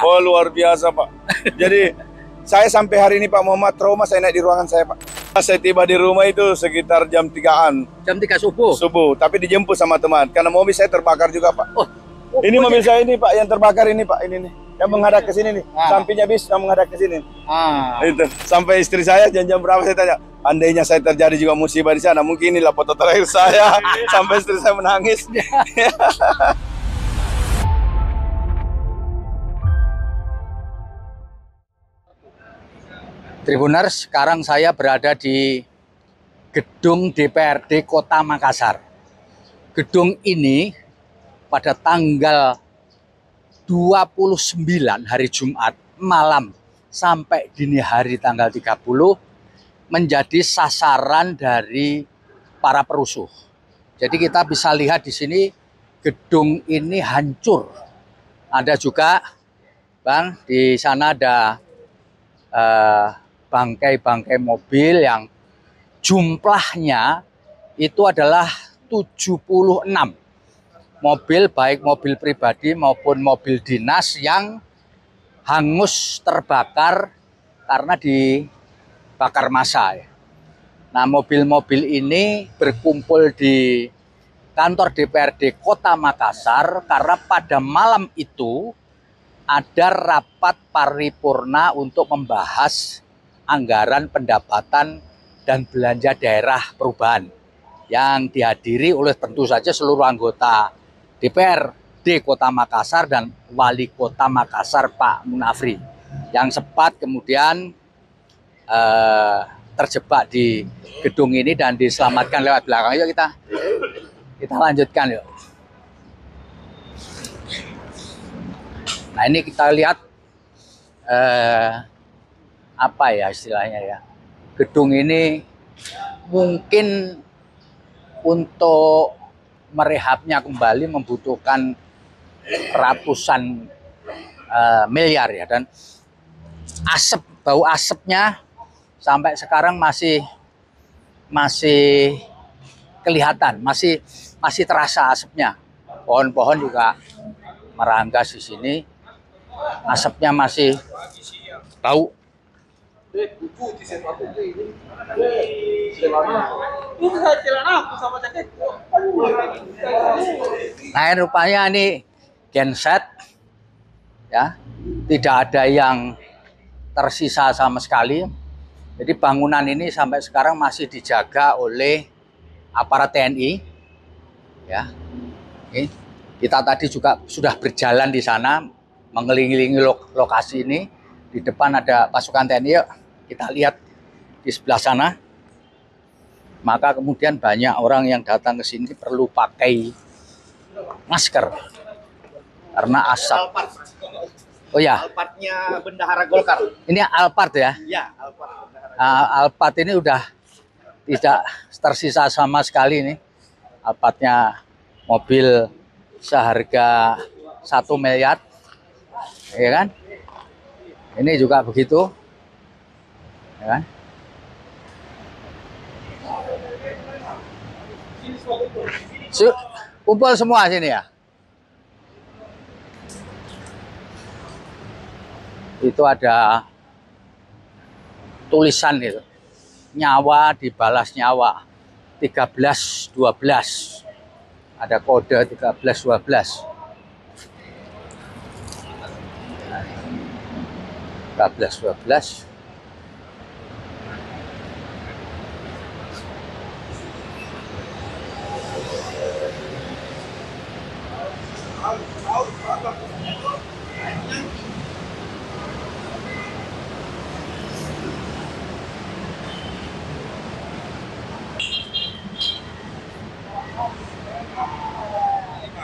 Oh, luar biasa, Pak. Jadi saya sampai hari ini, Pak Muhammad, trauma saya naik di ruangan saya, Pak. Saya tiba di rumah itu sekitar jam 3-an. Jam 3 subuh? Subuh, tapi dijemput sama teman. Karena mobil saya terbakar juga, Pak. Ini mobil saya ini, Pak, yang terbakar ini, Pak. Ini nih, yang menghadap ke sini nih. Sampingnya bis yang menghadap ke sini. Itu. Sampai istri saya jam berapa saya tanya, andainya saya terjadi juga musibah di sana, mungkin inilah foto terakhir saya. Sampai istri saya menangis. Tribuners, sekarang saya berada di gedung DPRD Kota Makassar. Gedung ini pada tanggal 29 hari Jumat malam sampai dini hari tanggal 30 menjadi sasaran dari para perusuh. Jadi kita bisa lihat di sini gedung ini hancur. Ada juga, Bang, di sana ada bangkai-bangkai mobil yang jumlahnya itu adalah 76 mobil, baik mobil pribadi maupun mobil dinas yang hangus terbakar karena dibakar massa. Nah, mobil-mobil ini berkumpul di kantor DPRD Kota Makassar karena pada malam itu ada rapat paripurna untuk membahas anggaran pendapatan dan belanja daerah perubahan yang dihadiri oleh tentu saja seluruh anggota DPRD Kota Makassar dan Wali Kota Makassar Pak Munafri yang sempat kemudian terjebak di gedung ini dan diselamatkan lewat belakang. Yuk kita lanjutkan yuk. Nah, ini kita lihat apa ya istilahnya ya, gedung ini mungkin untuk merehabnya kembali membutuhkan ratusan miliar ya, dan bau asapnya sampai sekarang masih kelihatan, masih terasa asapnya. Pohon-pohon juga meranggas di sini, asapnya masih bau. Nah, rupanya ini genset ya, tidak ada yang tersisa sama sekali. Jadi bangunan ini sampai sekarang masih dijaga oleh aparat TNI ya. Kita tadi juga sudah berjalan di sana mengelilingi lokasi ini. Di depan ada pasukan TNI, yuk kita lihat di sebelah sana. Maka kemudian banyak orang yang datang ke sini perlu pakai masker karena asap. Oh ya, Alphardnya Bendahara Golkar. Ini Alphard ya? Ya, Alphard. Alphard ini udah tidak tersisa sama sekali nih. Alphardnya mobil seharga 1 miliar, ya kan? Ini juga begitu, ya kan? Kumpul semua sini ya. Itu ada tulisan itu, nyawa dibalas nyawa, 13-12. Ada kode 13-12. 13-12.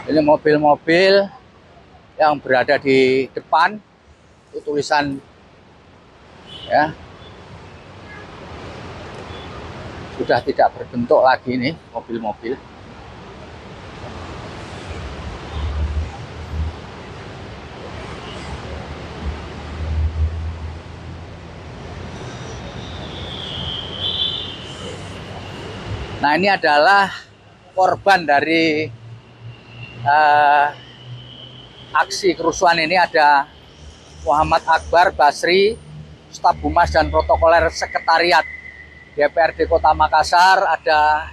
Ini mobil-mobil yang berada di depan, itu tulisan ya, sudah tidak berbentuk lagi nih mobil-mobil. Nah, ini adalah korban dari aksi kerusuhan ini. Ada Muhammad Akbar Basri, staf humas dan protokoler sekretariat DPRD Kota Makassar, ada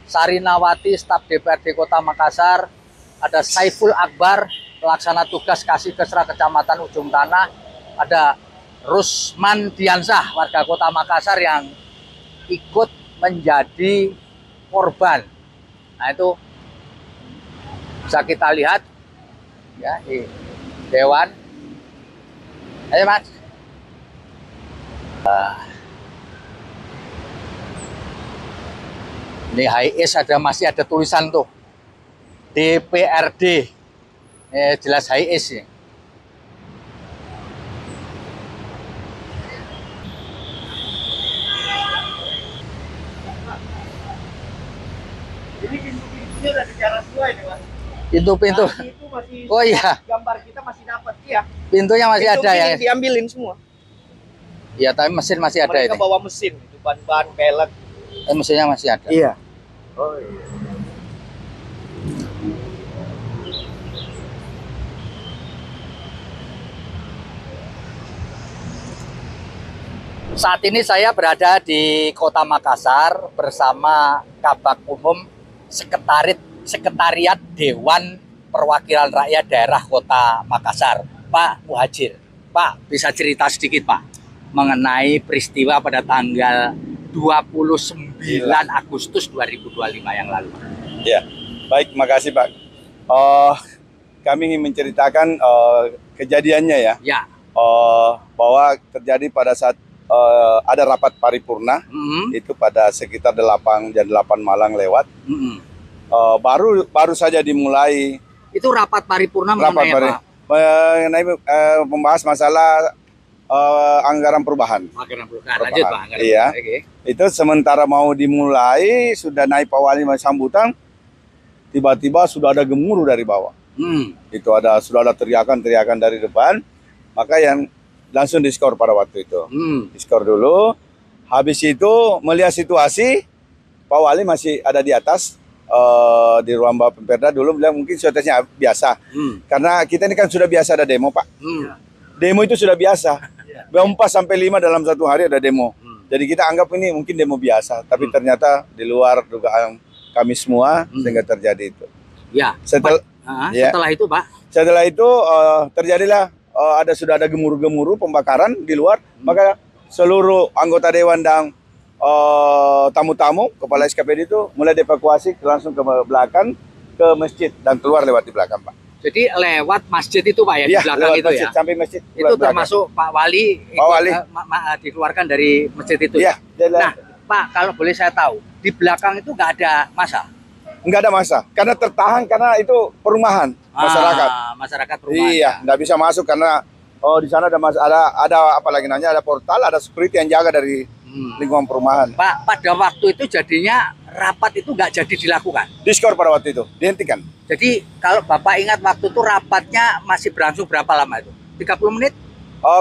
Sarinawati, staf DPRD Kota Makassar, ada Saiful Akbar, pelaksana tugas Kasih-Kesra Kecamatan Ujung Tanah, ada Rusman Diansah, warga Kota Makassar yang ikut menjadi korban. Nah itu bisa kita lihat ya di Dewan. Ayo Mas. Ini HIS masih ada tulisan tuh DPRD. Jelas HIS ya. Jadi pintu-pintunya udah secara sesuai nih Mas. Pintu-pintu. Nah, itu masih, Oh iya. gambar kita masih dapat ya. Pintunya masih Pintu ada ya. kiri diambilin semua. Iya, tapi mesin masih ada Mereka ini. bawa mesin, itu ban-ban pelek. Mesinnya masih ada. Iya. Oh iya. Saat ini saya berada di Kota Makassar bersama Kabag Umum Sekretariat Dewan Perwakilan Rakyat Daerah Kota Makassar, Pak Muhajir. Pak, bisa cerita sedikit Pak mengenai peristiwa pada tanggal 29 Agustus 2025 yang lalu. Ya, baik, makasih Pak. Kami ingin menceritakan kejadiannya ya. Ya. Bahwa terjadi pada saat ada rapat paripurna, itu pada sekitar 8 jam 8 malam lewat. Baru saja dimulai. Itu rapat paripurna mengenai apa? Mengenai membahas masalah anggaran perubahan. Anggaran perubahan. Lanjut Pak. Anggaran Iya. perubahan. Okay. Itu sementara mau dimulai, sudah naik Pak Wali sambutan, tiba-tiba sudah ada gemuruh dari bawah. Itu sudah ada teriakan-teriakan dari depan, maka yang langsung diskor pada waktu itu. Diskor dulu, habis itu melihat situasi, Pak Wali masih ada di atas, di ruang Bapak Pemperda dulu bilang mungkin situasinya biasa. Karena kita ini kan sudah biasa ada demo Pak. Demo itu sudah biasa. 4 sampai 5 dalam satu hari ada demo. Jadi kita anggap ini mungkin demo biasa, tapi ternyata di luar dugaan kami semua sehingga terjadi itu. Ya. Setelah itu Pak? Setelah itu terjadilah sudah ada gemuruh-gemuruh pembakaran di luar, maka seluruh anggota dewan dan tamu-tamu kepala SKPD itu mulai dievakuasi langsung ke belakang ke masjid dan keluar lewat di belakang Pak. Jadi lewat masjid itu Pak ya, di belakang itu masjid, ya? Sampai masjid. Itu termasuk Pak Wali, dikeluarkan dari masjid itu ya? Nah Pak, kalau boleh saya tahu, di belakang itu nggak ada massa? Nggak ada massa, karena tertahan karena itu perumahan masyarakat. Masyarakat perumahan. Iya, nggak bisa masuk karena di sana ada apa lagi namanya, ada portal, ada security yang jaga dari lingkungan perumahan. Pak, pada waktu itu jadinya rapat itu nggak jadi dilakukan? Diskor pada waktu itu, dihentikan. Jadi kalau Bapak ingat waktu itu rapatnya masih berlangsung berapa lama itu? 30 menit?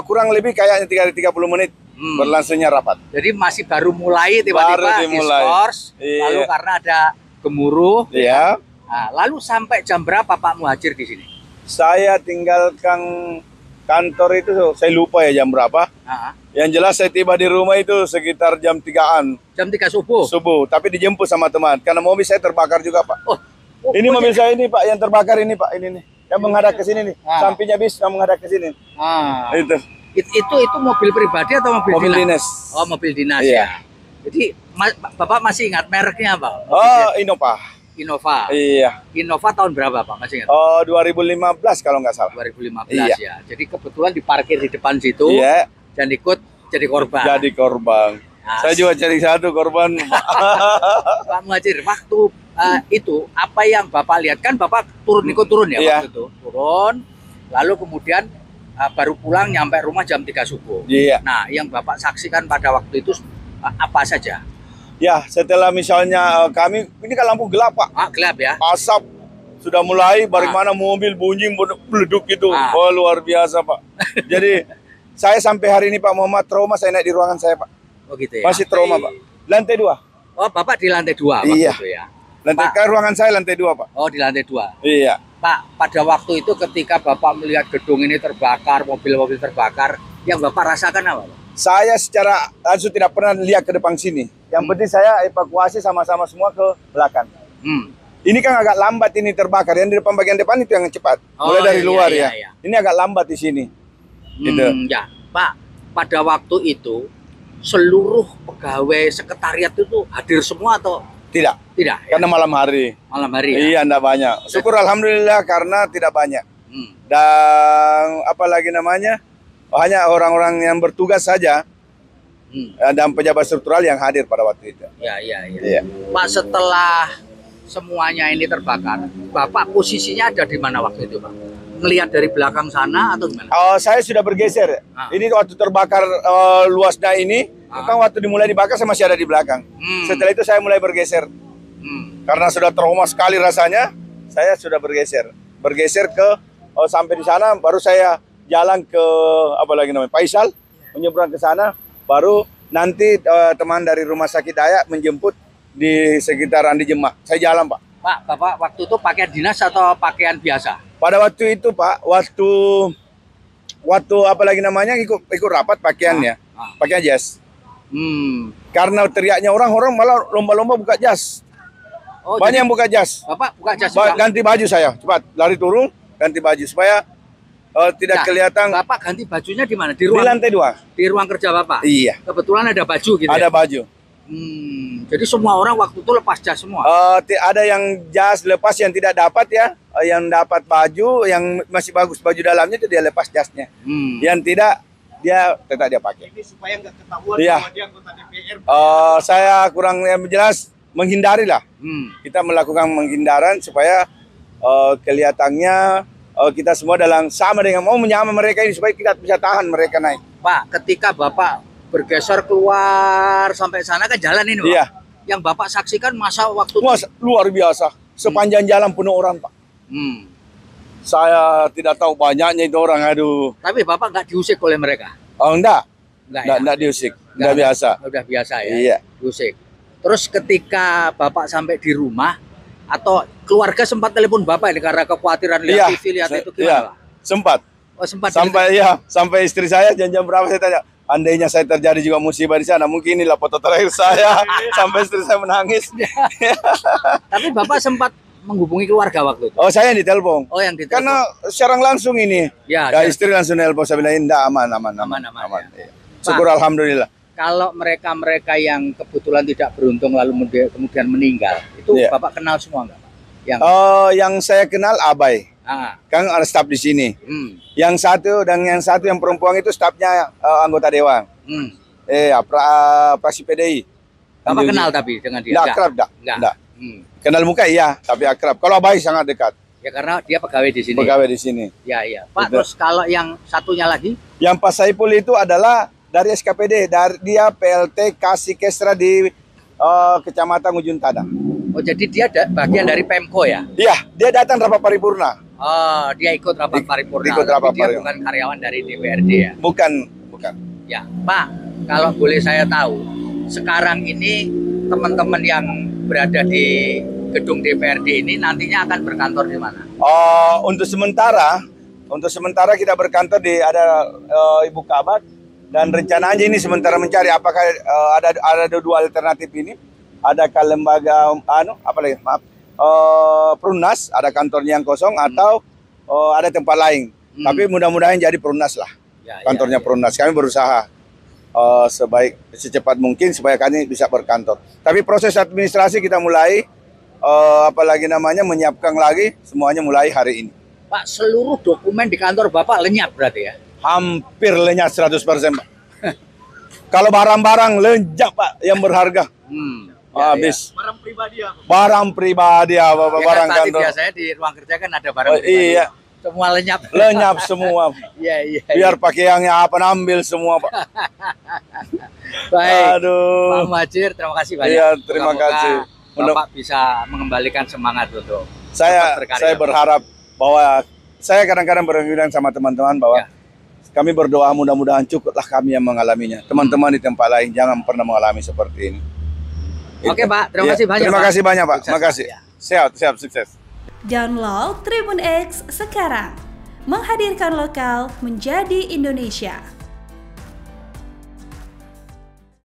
Kurang lebih kayaknya 30 menit berlangsungnya rapat. Jadi masih baru mulai tiba-tiba diskors, lalu karena ada gemuruh. Iya. Nah, lalu sampai jam berapa Pak Muhajir di sini? Saya tinggalkan kantor itu, saya lupa ya jam berapa. Yang jelas saya tiba di rumah itu sekitar jam 3-an. Jam 3 subuh? Subuh, tapi dijemput sama teman. Karena mobil saya terbakar juga Pak. Ini mobil saya ini Pak, yang terbakar ini Pak, ini nih. Yang menghadap ke sini nih. Sampingnya bis yang menghadap ke sini. Itu mobil pribadi atau mobil dinas? Oh, mobil dinas ya. Jadi Bapak masih ingat mereknya apa? Innova. Innova. Iya. Innova tahun berapa Pak? Masih ingat? 2015 kalau nggak salah. 2015 ya. Jadi kebetulan diparkir di depan situ. Iya. Dan ikut jadi korban. Jadi korban. Saya juga cari satu korban. Pak Muhajir, waktu itu apa yang Bapak lihat, kan Bapak ikut turun ya waktu itu? Turun, lalu kemudian baru pulang nyampe rumah jam 3 subuh. Iya. Nah, yang Bapak saksikan pada waktu itu apa saja? Ya, setelah misalnya kami, ini kan lampu gelap Pak. Gelap ya? Asap sudah mulai, bagaimana mobil bunyi meleduk gitu. Oh, luar biasa Pak. Jadi saya sampai hari ini Pak Muhammad trauma, saya naik di ruangan saya Pak. Oh gitu ya? Masih trauma Pak. Lantai 2. Oh, Bapak di lantai 2 waktu itu ya? Lantai, ruangan saya lantai 2 Pak. Oh, di lantai 2. Iya. Pak, pada waktu itu ketika Bapak melihat gedung ini terbakar, mobil-mobil terbakar, yang Bapak rasakan apa, Pak? Saya secara langsung tidak pernah lihat ke depan sini. Yang penting saya evakuasi sama-sama semua ke belakang. Ini kan agak lambat ini terbakar. Yang di depan bagian depan itu yang cepat. Mulai dari luar ya. Ini agak lambat di sini. Gitu. Ya, Pak. Pada waktu itu seluruh pegawai sekretariat itu hadir semua atau tidak? Tidak. Ya? Karena malam hari. Malam hari. Ya? Iya, enggak banyak. Syukur alhamdulillah karena tidak banyak. Dan apalagi namanya? Hanya orang-orang yang bertugas saja. Dan pejabat struktural yang hadir pada waktu itu. Iya. Pak, setelah semuanya ini terbakar, Bapak posisinya ada di mana waktu itu, Pak? Melihat dari belakang sana atau gimana? Saya sudah bergeser. Ini waktu terbakar luasnya ini, kan waktu dimulai dibakar saya masih ada di belakang. Setelah itu saya mulai bergeser. Karena sudah trauma sekali rasanya, saya sudah bergeser. Bergeser ke sampai di sana, baru saya jalan ke Faisal, menyeberang ke sana, baru nanti teman dari Rumah Sakit Dayak menjemput di sekitaran di Jemak. Saya jalan, Pak. Pak, Bapak waktu itu pakaian dinas atau pakaian biasa? Pada waktu itu, Pak, waktu ikut rapat pakaiannya, pakaian jas. Karena teriaknya orang malah lomba-lomba buka jas. Banyak yang buka jas. Bapak buka jas juga? Ganti baju saya, cepat lari turun, ganti baju supaya tidak kelihatan. Bapak ganti bajunya di mana? Di lantai 2. Di ruang kerja Bapak? Iya. Kebetulan ada baju gitu. Ada baju. Jadi semua orang waktu itu lepas jas semua? Ada yang jas lepas yang tidak dapat ya. Yang dapat baju, yang masih bagus baju dalamnya itu dia lepas jasnya. Yang tidak, dia tetap dia pakai. Ini supaya nggak ketahuan bahwa dia anggota DPR. Saya kurang yang jelas menghindari lah. Kita melakukan menghindaran supaya kelihatannya kita semua sama dengan mau menyamar mereka ini supaya kita bisa tahan mereka naik. Pak, ketika Bapak bergeser keluar sampai sana kan jalan ini, Pak. Iya. Yang Bapak saksikan masa waktu luar biasa. Sepanjang jalan penuh orang, Pak. Saya tidak tahu banyaknya itu orang, aduh. Tapi Bapak nggak diusik oleh mereka? Enggak. Enggak diusik. Enggak biasa. Udah biasa ya? Iya. Diusik. Terus ketika Bapak sampai di rumah, atau keluarga sempat telepon Bapak ini karena kekhawatiran lihat TV, lihat itu gimana, Pak? Sempat. Sempat. Sampai istri saya jam berapa saya tanya, andainya saya terjadi juga musibah di sana, mungkin inilah foto terakhir saya. Sampai istri saya menangis. Tapi Bapak sempat menghubungi keluarga waktu itu? Saya yang ditelepon. Yang ditelepon. Karena secara langsung ini. Ya istri langsung nelpon, saya bilang enggak, aman. Ya. Syukur Pak, alhamdulillah. Kalau mereka yang kebetulan tidak beruntung lalu kemudian meninggal, itu Bapak kenal semua enggak, Pak? Yang saya kenal Abai. Kan ada staf di sini. Yang satu yang perempuan itu stafnya anggota dewan. Praksi PDI. Bapak kenal tapi dengan dia? Enggak akrab, enggak. Kenal muka iya, tapi akrab. Kalau Abai sangat dekat. Ya karena dia pegawai di sini. Pegawai di sini. Iya. Pak, terus kalau yang satunya lagi? Yang Pak Saipul itu adalah dari SKPD, dia PLT Kasih Kestra di Kecamatan Ujung Tadang. Oh, jadi dia bagian dari Pemko ya? Iya, dia datang rapat paripurna. Oh, dia ikut rapat paripurna. Dia bukan karyawan dari DPRD ya? Bukan. Ya, Pak, kalau boleh saya tahu, sekarang ini teman-teman yang berada di gedung DPRD ini nantinya akan berkantor di mana? Untuk sementara kita berkantor di Ibu Kabat. Dan rencananya ini sementara mencari apakah ada dua alternatif ini. Adakah lembaga Perumnas, ada kantornya yang kosong atau ada tempat lain. Tapi mudah-mudahan jadi Perumnas lah. Kantornya Perumnas. Kami berusaha secepat mungkin supaya kami bisa berkantor. Tapi proses administrasi kita mulai menyiapkan lagi, semuanya mulai hari ini. Pak, seluruh dokumen di kantor Bapak lenyap berarti ya? Hampir lenyap 100%, Pak. Kalau barang-barang lenyap, Pak, yang berharga. Habis. Barang pribadi apa? Barang pribadi apa, barang kantor. Biasanya di ruang kerja kan ada barang pribadi. Iya. Semua lenyap. Lenyap semua. Iya. Biar pakaiannya apa ambil semua, Pak. Baik. Aduh. Pak Muhadjir, terima kasih banyak. Iya, terima kasih. Bapak bisa mengembalikan semangat untuk saya berharap bahwa saya kadang-kadang berbilang sama teman-teman bahwa kami berdoa mudah-mudahan cukuplah kami yang mengalaminya. Teman-teman di tempat lain jangan pernah mengalami seperti ini. Oke, Pak. Terima kasih banyak. Terima kasih banyak, Pak. Terima kasih. Sehat, sukses. Download Tribun X sekarang. Menghadirkan lokal menjadi Indonesia.